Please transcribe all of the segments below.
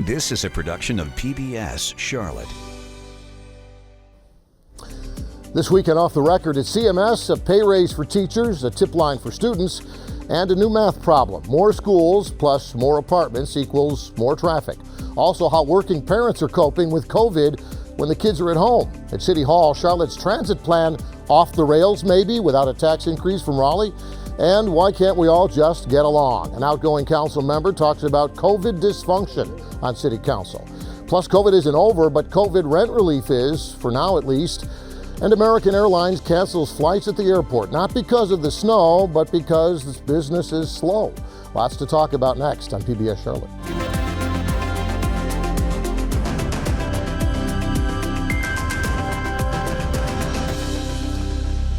This is a production of PBS Charlotte. This weekend off the record at CMS, a pay raise for teachers, a tip line for students, and a new math problem. More schools plus more apartments equals more traffic. Also, how working parents are coping with COVID when the kids are at home. At City Hall, Charlotte's transit plan off the rails maybe without a tax increase from Raleigh. And why can't we all just get along? An outgoing council member talks about COVID dysfunction on City Council. Plus, COVID isn't over, but COVID rent relief is, for now at least. And American Airlines cancels flights at the airport, not because of the snow, but because this business is slow. Lots to talk about next on PBS Charlotte.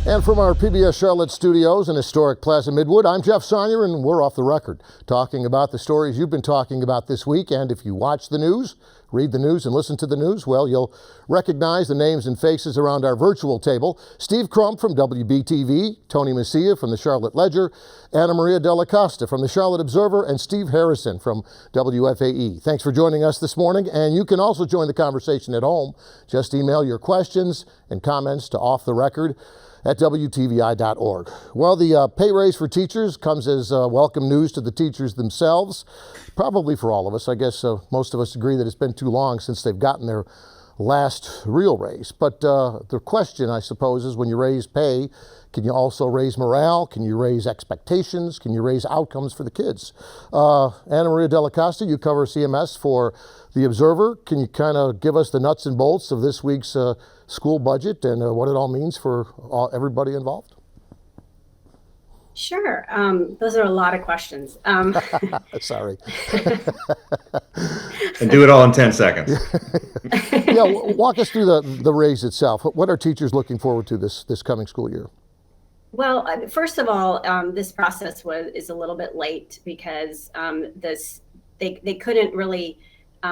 And from our PBS Charlotte studios in historic Plaza Midwood, I'm Jeff Sonnier, and we're off the record, talking about the stories you've been talking about this week. And if you watch the news, read the news, and listen to the news, well, you'll recognize the names and faces around our virtual table. Steve Crump from WTVI, Tony Messia from the Charlotte Ledger, Anna Maria Della Costa from the Charlotte Observer, and Steve Harrison from WFAE. Thanks for joining us this morning, and you can also join the conversation at home. Just email your questions and comments to offtherecord at WTVI.org. Well, the pay raise for teachers comes as welcome news to the teachers themselves, probably for all of us. I guess most of us agree that it's been too long since they've gotten their last real raise. But the question, I suppose, is when you raise pay, can you also raise morale? Can you raise expectations? Can you raise outcomes for the kids? Anna Maria Della Costa, you cover CMS for the Observer. Can you kind of give us the nuts and bolts of this week's school budget and what it all means for everybody involved? Sure. Those are a lot of questions. Sorry. And do it all in 10 seconds. Yeah, walk us through the raise itself. What are teachers looking forward to this coming school year? Well, first of all, this process is a little bit late because they couldn't really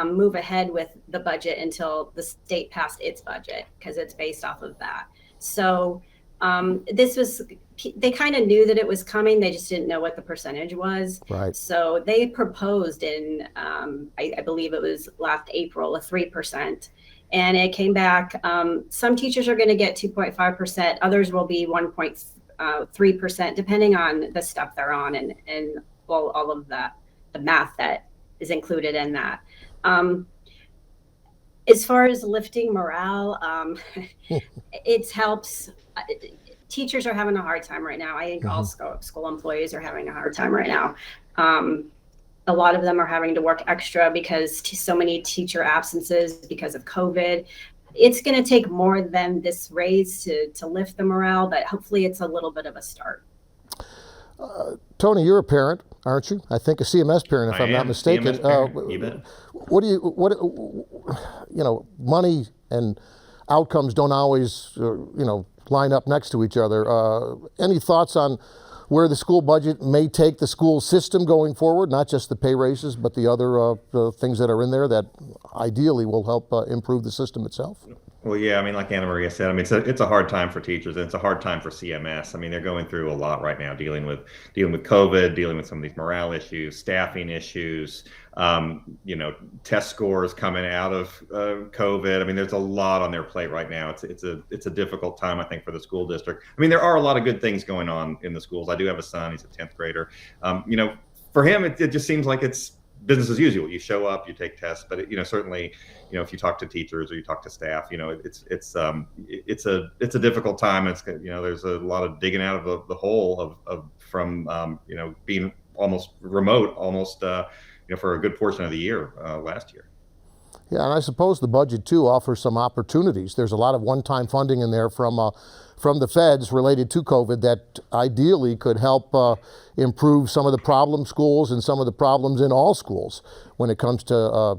move ahead with the budget until the state passed its budget because it's based off of that. So they kind of knew that it was coming. They just didn't know what the percentage was. Right. So they proposed in, I believe it was last April, a 3%. And it came back. Some teachers are going to get 2.5%. Others will be 1.3%, depending on the stuff they're on and all of the math that is included in that. As far as lifting morale, it helps. Teachers are having a hard time right now. I think all school employees are having a hard time right now. A lot of them are having to work extra because so many teacher absences because of COVID. It's going to take more than this raise to lift the morale, but hopefully it's a little bit of a start. Tony, you're a parent, aren't you? I think a CMS parent, if I'm not mistaken. What do you money and outcomes don't always, line up next to each other. Any thoughts on where the school budget may take the school system going forward, not just the pay raises, but the other things that are in there that ideally will help improve the system itself? Well, yeah, like Anna Maria said, it's a hard time for teachers and it's a hard time for CMS. They're going through a lot right now, dealing with COVID, dealing with some of these morale issues, staffing issues, test scores coming out of COVID. There's a lot on their plate right now. It's a difficult time, I think, for the school district. There are a lot of good things going on in the schools. I do have a son; he's a 10th grader. For him, it just seems like it's business as usual. You show up, you take tests, but certainly, if you talk to teachers or you talk to staff, it's a difficult time. It's there's a lot of digging out of the hole from being almost remote, for a good portion of the year last year. Yeah, and I suppose the budget too offers some opportunities. There's a lot of one-time funding in there from the feds related to COVID that ideally could help improve some of the problem schools and some of the problems in all schools when it comes to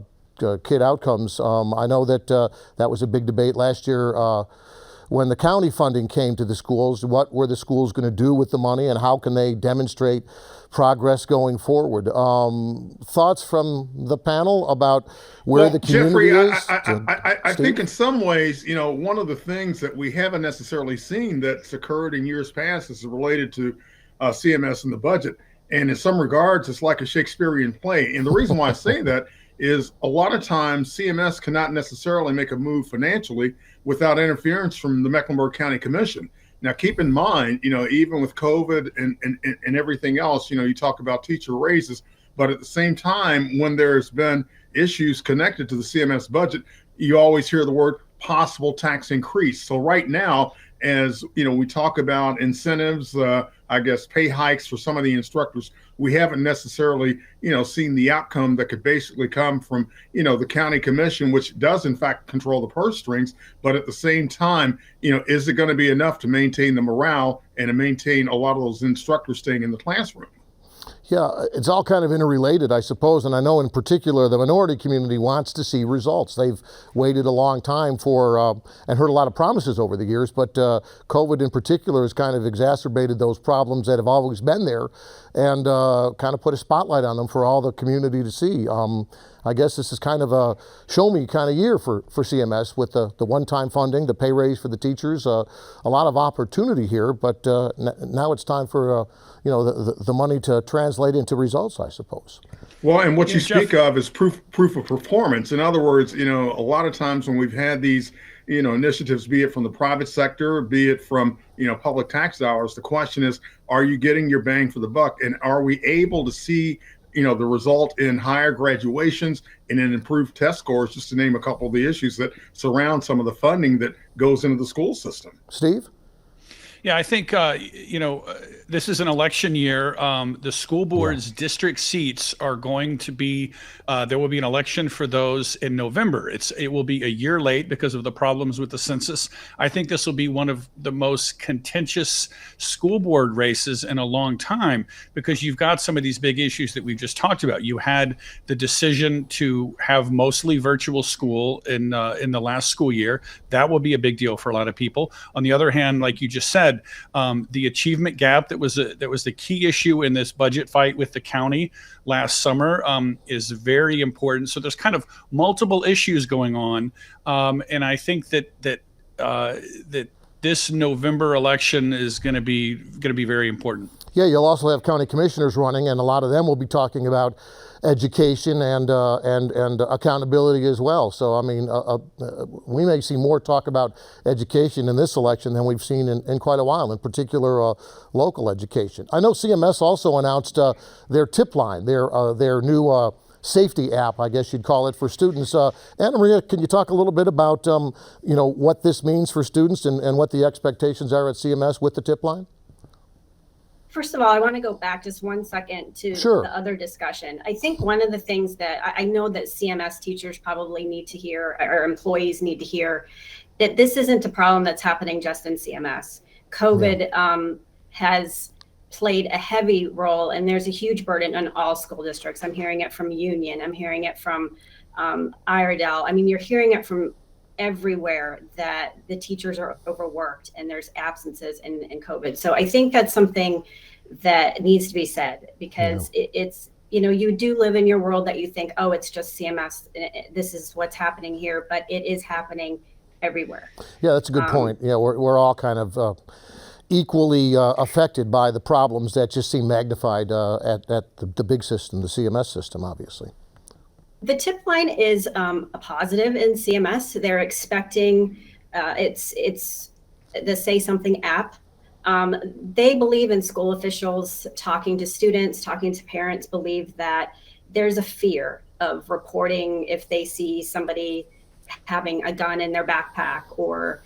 kid outcomes. I know that that was a big debate last year when the county funding came to the schools. What were the schools going to do with the money and how can they demonstrate progress going forward? Thoughts from the panel about where the community Jeffrey, I think in some ways, one of the things that we haven't necessarily seen that's occurred in years past is related to CMS and the budget. And in some regards, it's like a Shakespearean play. And the reason why I say that is a lot of times CMS cannot necessarily make a move financially without interference from the Mecklenburg County Commission. Now, keep in mind, even with COVID and everything else, you talk about teacher raises, but at the same time, when there's been issues connected to the CMS budget, you always hear the word possible tax increase. So right now, as we talk about incentives, pay hikes for some of the instructors, we haven't necessarily, seen the outcome that could basically come from, the county commission, which does in fact control the purse strings. But at the same time, is it going to be enough to maintain the morale and to maintain a lot of those instructors staying in the classroom? Yeah, it's all kind of interrelated, I suppose, and I know in particular the minority community wants to see results. They've waited a long time for and heard a lot of promises over the years, but COVID in particular has kind of exacerbated those problems that have always been there and kind of put a spotlight on them for all the community to see. I guess this is kind of a show me kind of year for CMS with the one-time funding, the pay raise for the teachers, a lot of opportunity here, but now it's time for the money to translate into results, I suppose. Well, and what you speak of is proof of performance. In other words, a lot of times when we've had these initiatives, be it from the private sector, be it from public tax dollars, the question is, are you getting your bang for the buck, and are we able to see the result in higher graduations and in improved test scores, just to name a couple of the issues that surround some of the funding that goes into the school system. Steve? Yeah, I think, this is an election year. The school board's district seats are going to be, there will be an election for those in November. It will be a year late because of the problems with the census. I think this will be one of the most contentious school board races in a long time because you've got some of these big issues that we've just talked about. You had the decision to have mostly virtual school in the last school year. That will be a big deal for a lot of people. On the other hand, like you just said, the achievement gap that was the key issue in this budget fight with the county last summer is very important. So there's kind of multiple issues going on, and I think that this November election is going to be very important. Yeah, you'll also have county commissioners running, and a lot of them will be talking about education and accountability as well. So, I mean, we may see more talk about education in this election than we've seen in quite a while, in particular local education. I know CMS also announced their tip line, their new safety app, I guess you'd call it, for students. Anna Maria, can you talk a little bit about what this means for students and what the expectations are at CMS with the tip line? First of all, I want to go back just 1 second to the other discussion. I think one of the things that I know that CMS teachers probably need to hear, or employees need to hear, that this isn't a problem that's happening just in CMS. COVID has played a heavy role, and there's a huge burden on all school districts. I'm hearing it from Union. I'm hearing it from Iredell. I mean, you're hearing it from everywhere that the teachers are overworked and there's absences in COVID. So I think that's something that needs to be said because it's, you do live in your world that you think, oh, it's just CMS. This is what's happening here, but it is happening everywhere. Yeah, that's a good point. Yeah, we're all kind of equally affected by the problems that just seem magnified at the big system, the CMS system, obviously. The tip line is a positive in CMS. They're expecting it's the Say Something app. They believe in school officials talking to students, talking to parents, believe that there's a fear of reporting if they see somebody having a gun in their backpack or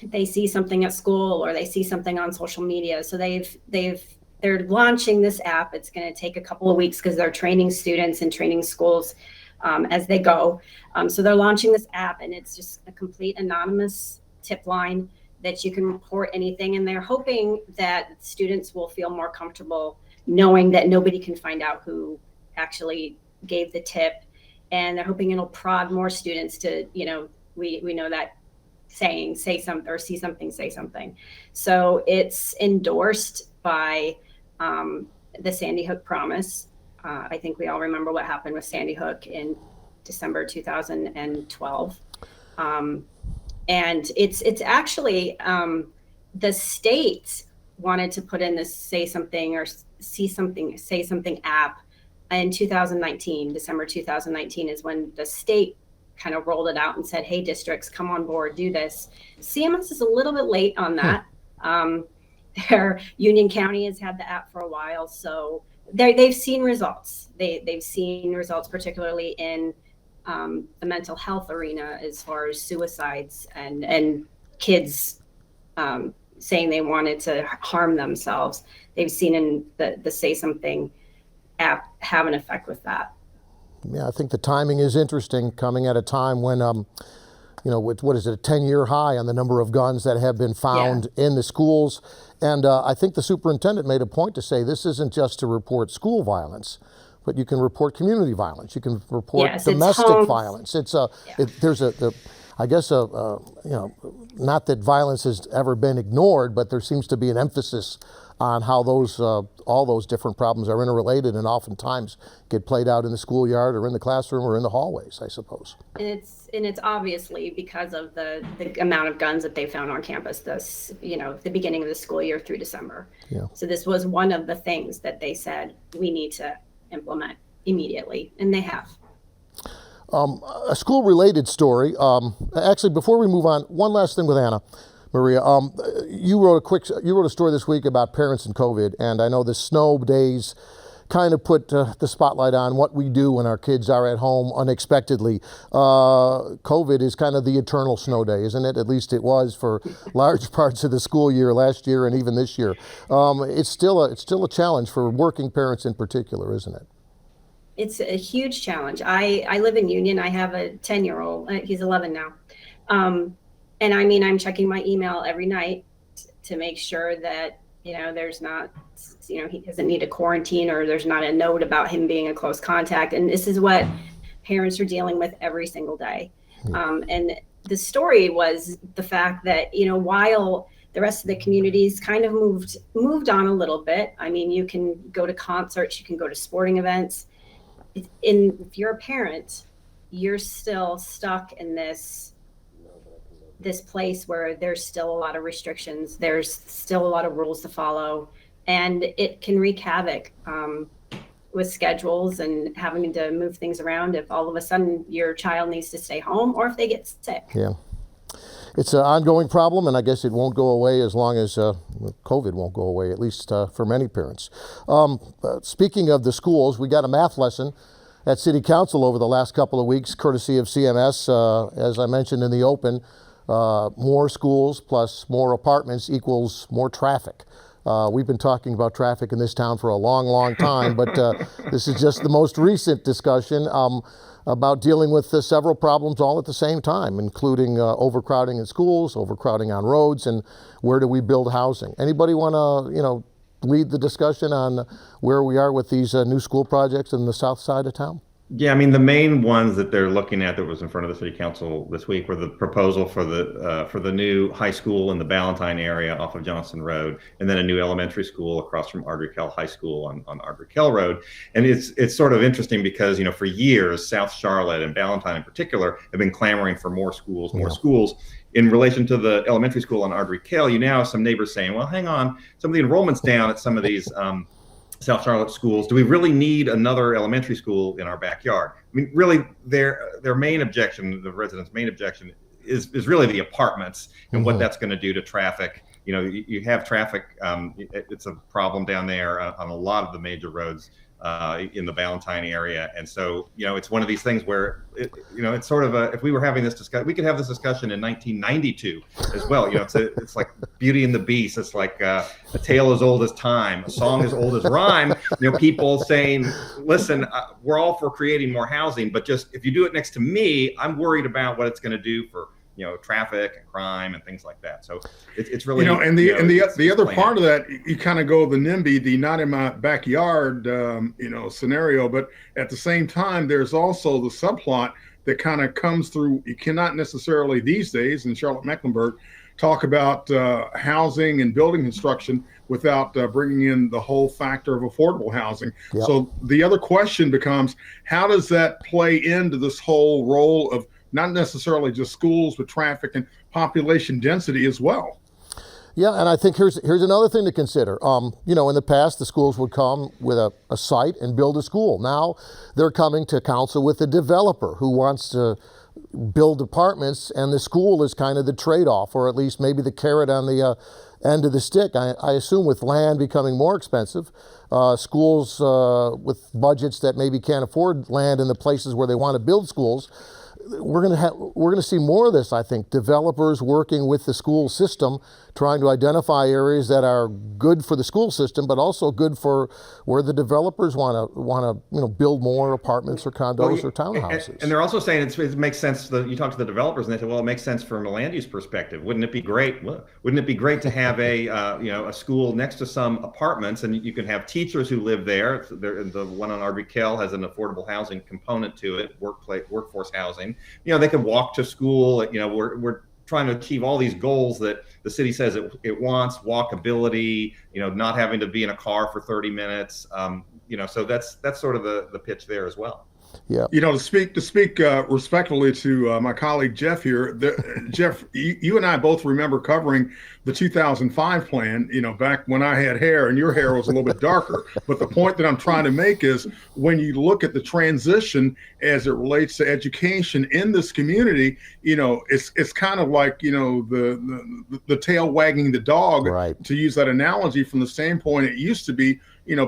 they see something at school or they see something on social media. So they're launching this app. It's going to take a couple of weeks because they're training students and training schools as they go. So they're launching this app, and it's just a complete anonymous tip line that you can report anything. And they're hoping that students will feel more comfortable knowing that nobody can find out who actually gave the tip. And they're hoping it'll prod more students to, we know that saying, say something or see something, say something. So it's endorsed by the Sandy Hook promise. I think we all remember what happened with Sandy Hook in December 2012. And it's actually the state wanted to put in this say something or see something, say something app in 2019, December 2019 is when the state kind of rolled it out and said, hey, districts, come on board, do this. CMS is a little bit late on that. Their Union County has had the app for a while, so they've seen results. They've seen results, particularly in the mental health arena, as far as suicides and kids saying they wanted to harm themselves. They've seen in the Say Something app have an effect with that. Yeah, I think the timing is interesting, coming at a time when, what is it, a 10-year high on the number of guns that have been found in the schools. And I think the superintendent made a point to say this isn't just to report school violence, but you can report community violence. You can report domestic violence. I guess, not that violence has ever been ignored, but there seems to be an emphasis on how all those different problems are interrelated and oftentimes get played out in the schoolyard or in the classroom or in the hallways, I suppose. And it's obviously because of the amount of guns that they found on campus the beginning of the school year through December. Yeah. So this was one of the things that they said we need to implement immediately, and they have. A school-related story. Actually, before we move on, one last thing with Anna. Maria, you wrote a story this week about parents and COVID, and I know the snow days kind of put the spotlight on what we do when our kids are at home unexpectedly. COVID is kind of the eternal snow day, isn't it? At least it was for large parts of the school year last year and even this year. It's still a challenge for working parents in particular, isn't it? It's a huge challenge. I live in Union. I have a 10-year-old. He's 11 now. And I mean, I'm checking my email every night to make sure that, there's not, he doesn't need a quarantine or there's not a note about him being a close contact. And this is what parents are dealing with every single day. And the story was the fact that, while the rest of the communities kind of moved on a little bit. I mean, you can go to concerts, you can go to sporting events. If you're a parent, you're still stuck in this place where there's still a lot of restrictions, there's still a lot of rules to follow, and it can wreak havoc with schedules and having to move things around if all of a sudden your child needs to stay home or if they get sick. Yeah. It's an ongoing problem, and I guess it won't go away as long as COVID won't go away, at least for many parents. Speaking of the schools, we got a math lesson at City Council over the last couple of weeks, courtesy of CMS. As I mentioned in the open, more schools plus more apartments equals more traffic. We've been talking about traffic in this town for a long, long time, but this is just the most recent discussion about dealing with several problems all at the same time, including overcrowding in schools, overcrowding on roads, and where do we build housing. Anybody want to, lead the discussion on where we are with these new school projects in the south side of town? Yeah, I mean, the main ones that they're looking at that was in front of the city council this week were the proposal for the new high school in the Ballantyne area off of Johnson Road, and then a new elementary school across from Ardrey-Kell High School on Ardrey-Kell Road. And it's sort of interesting because, for years, South Charlotte and Ballantyne in particular have been clamoring for more schools. In relation to the elementary school on Ardrey-Kell, you now have some neighbors saying, well, hang on, some of the enrollment's down at some of these South Charlotte schools. Do we really need another elementary school in our backyard? I mean, really, their main objection, the residents' main objection, is really the apartments and what that's going to do to traffic. You have traffic. It's a problem down there on a lot of the major roads in the Ballantyne area, and so it's one of these things where it's sort of if we were having this discussion, we could have this discussion in 1992 as well. It's like Beauty and the Beast. It's like a tale as old as time, a song as old as rhyme. People saying, listen, we're all for creating more housing, but just if you do it next to me, I'm worried about what it's going to do for traffic and crime and things like that. So it's really, the other part of that, you kind of go the NIMBY, the not in my backyard, scenario. But at the same time, there's also the subplot that kind of comes through. You cannot necessarily these days in Charlotte-Mecklenburg talk about housing and building construction without bringing in the whole factor of affordable housing. Yep. So the other question becomes, how does that play into this whole role of not necessarily just schools, but traffic and population density as well? Yeah, and I think here's another thing to consider. In the past, the schools would come with a site and build a school. Now they're coming to council with a developer who wants to build apartments, and the school is kind of the trade-off, or at least maybe the carrot on the end of the stick. I assume with land becoming more expensive, schools with budgets that maybe can't afford land in the places where they want to build schools, we're going to see more of this, I think. Developers working with the school system, trying to identify areas that are good for the school system, but also good for where the developers want to build more apartments or condos or townhouses. And they're also saying it makes sense. You talk to the developers and they say, well, it makes sense from a land use perspective. Wouldn't it be great? Wouldn't it be great to have a school next to some apartments, and you can have teachers who live there. The one on Arby Kell has an affordable housing component to it, workforce housing. They can walk to school. We're trying to achieve all these goals that the city says it wants: walkability, not having to be in a car for 30 minutes. So that's sort of the pitch there as well. Yeah. To speak respectfully to my colleague Jeff here, Jeff, you and I both remember covering the 2005 plan, back when I had hair and your hair was a little bit darker. But the point that I'm trying to make is when you look at the transition as it relates to education in this community, it's kind of like, the tail wagging the dog, right, to use that analogy, from the standpoint it used to be.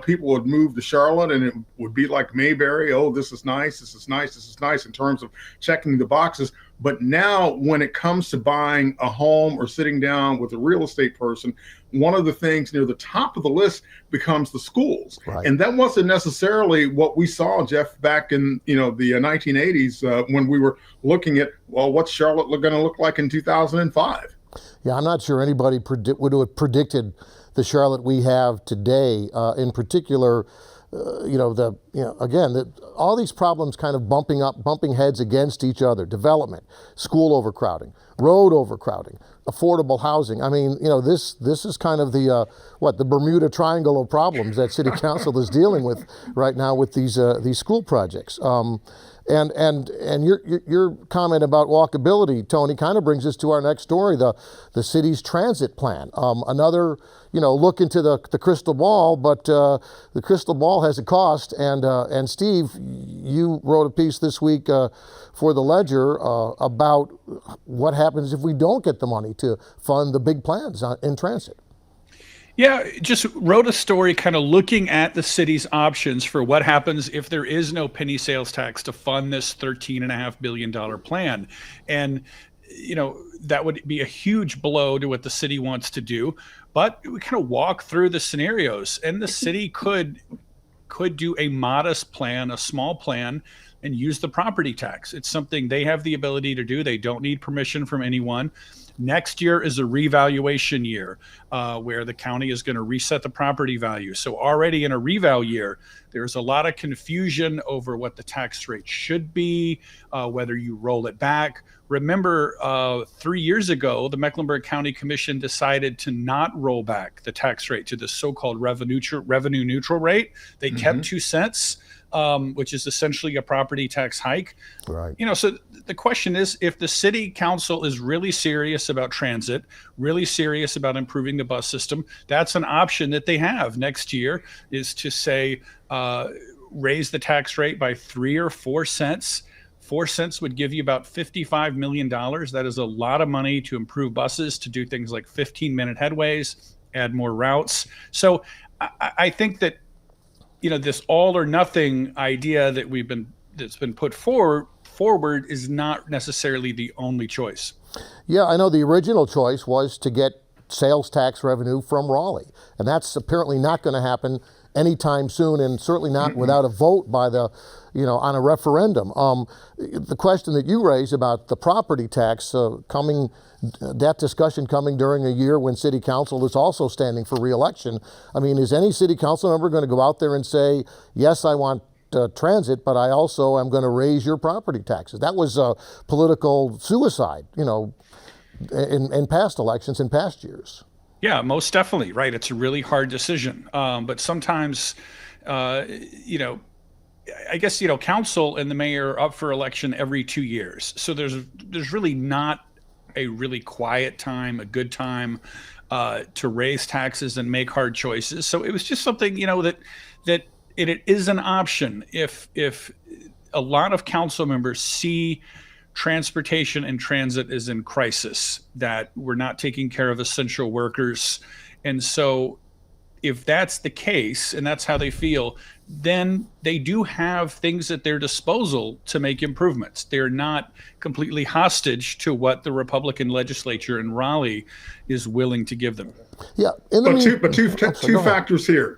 People would move to Charlotte and it would be like Mayberry. Oh, this is nice. This is nice. This is nice in terms of checking the boxes. But now when it comes to buying a home or sitting down with a real estate person, one of the things near the top of the list becomes the schools. Right. And that wasn't necessarily what we saw, Jeff, back in, the 1980s when we were looking at, well, what's Charlotte going to look like in 2005? Yeah, I'm not sure anybody would have predicted the Charlotte we have today. In particular, all these problems kind of bumping heads against each other: development, school overcrowding, road overcrowding, affordable housing. I mean, this is kind of the Bermuda Triangle of problems that City Council is dealing with right now with these school projects. And your comment about walkability, Tony, kind of brings us to our next story: the city's transit plan. Another look into the crystal ball, but the crystal ball has a cost. And Steve, you wrote a piece this week for the Ledger about what happens if we don't get the money to fund the big plans in transit. Yeah, just wrote a story kind of looking at the city's options for what happens if there is no penny sales tax to fund this $13.5 billion plan. And, that would be a huge blow to what the city wants to do. But we kind of walk through the scenarios, and the city could do a modest plan, a small plan, and use the property tax. It's something they have the ability to do. They don't need permission from anyone. Next year is a revaluation year where the county is going to reset the property value. So already in a reval year, there's a lot of confusion over what the tax rate should be, whether you roll it back. Remember, 3 years ago, the Mecklenburg County Commission decided to not roll back the tax rate to the so-called revenue neutral rate. They kept 2 cents. Which is essentially a property tax hike. Right. So the question is, if the city council is really serious about transit, really serious about improving the bus system, that's an option that they have next year, is to say, raise the tax rate by 3 or 4 cents. 4 cents would give you about $55 million. That is a lot of money to improve buses, to do things like 15-minute headways, add more routes. So I think that this all or nothing idea that's been put forward is not necessarily the only choice. Yeah, I know the original choice was to get sales tax revenue from Raleigh, and that's apparently not going to happen anytime soon, and certainly not without a vote by on a referendum. The question that you raised about the property tax that discussion coming during a year when city council is also standing for re-election. I mean, is any city council member going to go out there and say, yes, I want transit, but I also am going to raise your property taxes? That was political suicide, in past elections, in past years. Yeah, most definitely. Right. It's a really hard decision. But sometimes, I guess, council and the mayor are up for election every 2 years. So there's really not a really quiet time, a good time to raise taxes and make hard choices. So it was just something, that it is an option if a lot of council members see transportation and transit is in crisis, that we're not taking care of essential workers. And so if that's the case and that's how they feel, then they do have things at their disposal to make improvements. They're not completely hostage to what the Republican legislature in Raleigh is willing to give them. Yeah. Two factors here.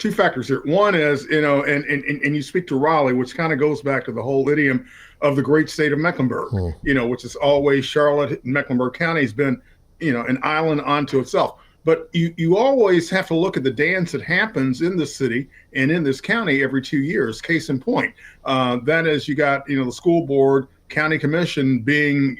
One is, and you speak to Raleigh, which kind of goes back to the whole idiom of the great state of Mecklenburg, which is always Charlotte and Mecklenburg County has been, an island unto itself. But you always have to look at the dance that happens in the city and in this county every 2 years. Case in point, that is, you got, the school board, county commission being,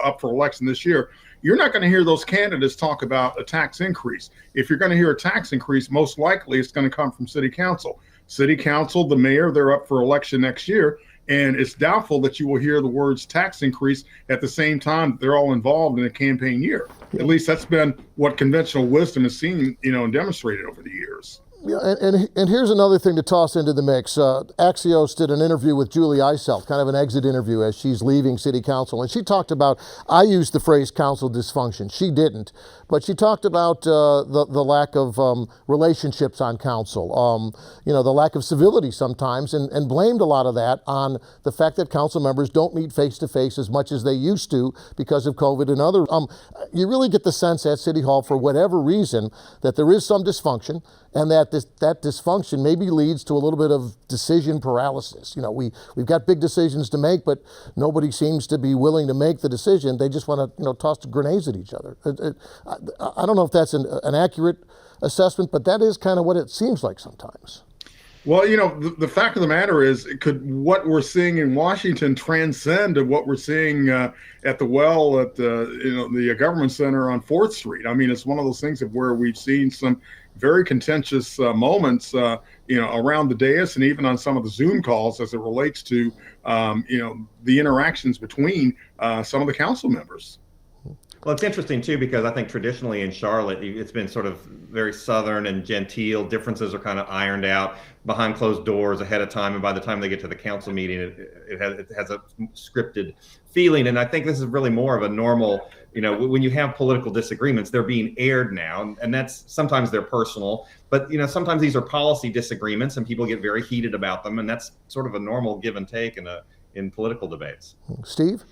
up for election this year. You're not going to hear those candidates talk about a tax increase. If you're going to hear a tax increase, most likely it's going to come from city council. City council, the mayor, they're up for election next year. And it's doubtful that you will hear the words tax increase at the same time that they're all involved in a campaign year. At least that's been what conventional wisdom has seen, and demonstrated over the years. Yeah, and here's another thing to toss into the mix. Axios did an interview with Julie Eiselt, kind of an exit interview as she's leaving city council. And she talked about, I used the phrase council dysfunction. She didn't. But she talked about the lack of relationships on council, the lack of civility sometimes, and blamed a lot of that on the fact that council members don't meet face-to-face as much as they used to because of COVID and other. You really get the sense at City Hall, for whatever reason, that there is some dysfunction, and that dysfunction maybe leads to a little bit of decision paralysis. We've got big decisions to make, but nobody seems to be willing to make the decision. They just want to, toss grenades at each other. I don't know if that's an accurate assessment, but that is kind of what it seems like sometimes. Well, the fact of the matter is, could what we're seeing in Washington transcend to what we're seeing at the well at the government center on 4th Street? I mean, it's one of those things of where we've seen some very contentious moments, around the dais and even on some of the Zoom calls as it relates to, the interactions between some of the council members. Well, it's interesting, too, because I think traditionally in Charlotte, it's been sort of very Southern and genteel. Differences are kind of ironed out behind closed doors ahead of time. And by the time they get to the council meeting, it has a scripted feeling. And I think this is really more of a normal, when you have political disagreements, they're being aired now. And that's sometimes they're personal. But, sometimes these are policy disagreements and people get very heated about them. And that's sort of a normal give and take in political debates. Steve?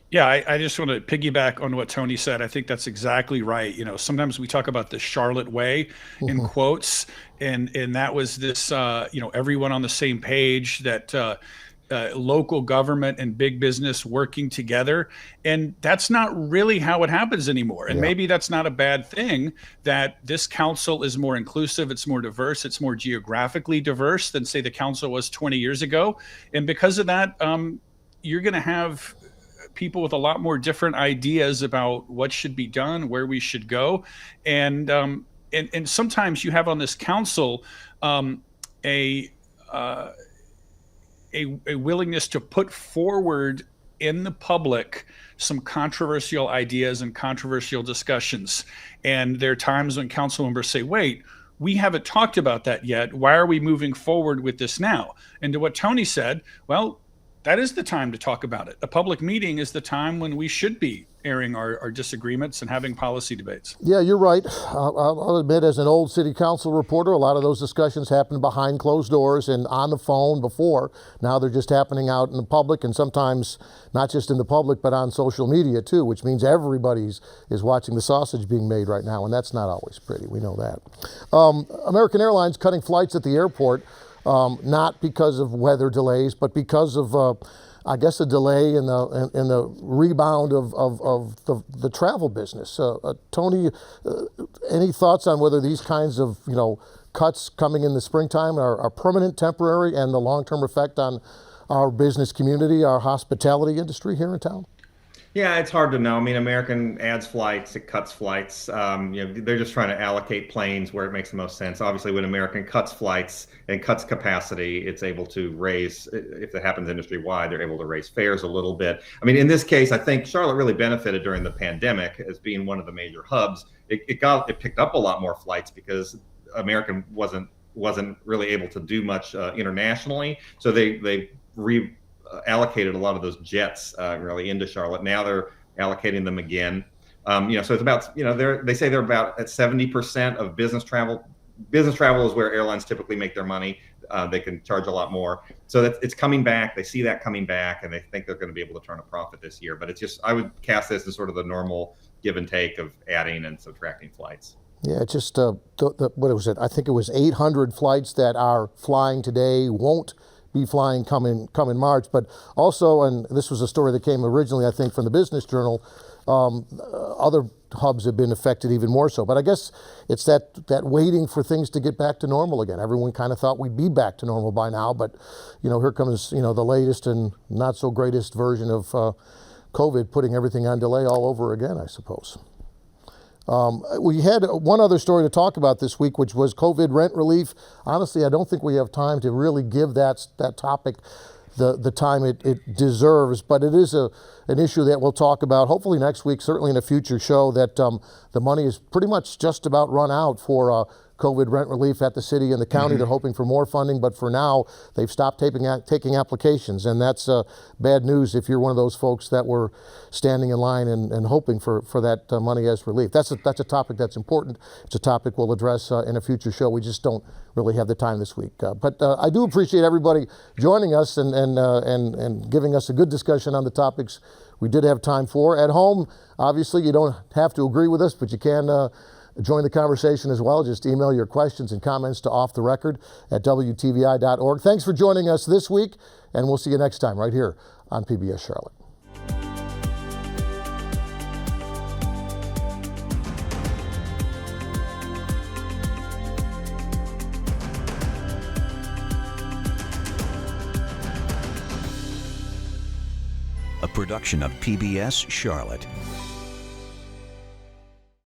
Yeah, I just want to piggyback on what Tony said. I think that's exactly right. Sometimes we talk about the Charlotte way in quotes, and that was this, everyone on the same page, that local government and big business working together. And that's not really how it happens anymore. And maybe that's not a bad thing, that this council is more inclusive, it's more diverse, it's more geographically diverse than, say, the council was 20 years ago. And because of that, you're going to have people with a lot more different ideas about what should be done, where we should go. And sometimes you have on this council a willingness to put forward in the public some controversial ideas and controversial discussions. And there are times when council members say, wait, we haven't talked about that yet. Why are we moving forward with this now? And to what Tony said, well, that is the time to talk about it. A public meeting is the time when we should be airing our disagreements and having policy debates. Yeah, you're right. I'll admit, as an old city council reporter, a lot of those discussions happen behind closed doors and on the phone before. Now they're just happening out in the public, and sometimes not just in the public, but on social media too, which means everybody's is watching the sausage being made right now, and that's not always pretty. We know that. American Airlines cutting flights at the airport. Not because of weather delays, but because of, I guess, a delay in the rebound of the travel business. Tony, any thoughts on whether these kinds of cuts coming in the springtime are permanent, temporary, and the long-term effect on our business community, our hospitality industry here in town? Yeah, it's hard to know. I mean, American adds flights, it cuts flights. They're just trying to allocate planes where it makes the most sense. Obviously, when American cuts flights and cuts capacity, it's able to raise, if it happens industry-wide, they're able to raise fares a little bit. I mean, in this case, I think Charlotte really benefited during the pandemic as being one of the major hubs. it picked up a lot more flights because American wasn't really able to do much internationally, so they reallocated a lot of those jets really into Charlotte. Now they're allocating them again. So it's about, they say they're about at 70% of business travel. Business travel is where airlines typically make their money. They can charge a lot more. So it's coming back. They see that coming back, and they think they're going to be able to turn a profit this year. But it's just, I would cast this as sort of the normal give and take of adding and subtracting flights. Yeah, just what was it? I think it was 800 flights that are flying today won't be flying come in March. But also, and this was a story that came originally, I think, from the Business Journal, other hubs have been affected even more so. But I guess it's that waiting for things to get back to normal again. Everyone kind of thought we'd be back to normal by now, but here comes the latest and not so greatest version of COVID, putting everything on delay all over again, I suppose. We had one other story to talk about this week, which was COVID rent relief. Honestly, I don't think we have time to really give that topic the time it deserves, but it is an issue that we'll talk about hopefully next week, certainly in a future show, that the money is pretty much just about run out for COVID rent relief at the city and the county. They're hoping for more funding, but for now, they've stopped taking applications, and that's bad news if you're one of those folks that were standing in line and hoping for that money as relief. That's a topic that's important. It's a topic we'll address in a future show. We just don't really have the time this week. But I do appreciate everybody joining us and giving us a good discussion on the topics we did have time for. At home, obviously, you don't have to agree with us, but you can join the conversation as well. Just email your questions and comments to offtherecord@WTVI.org. Thanks for joining us this week, and we'll see you next time right here on PBS Charlotte. A production of PBS Charlotte.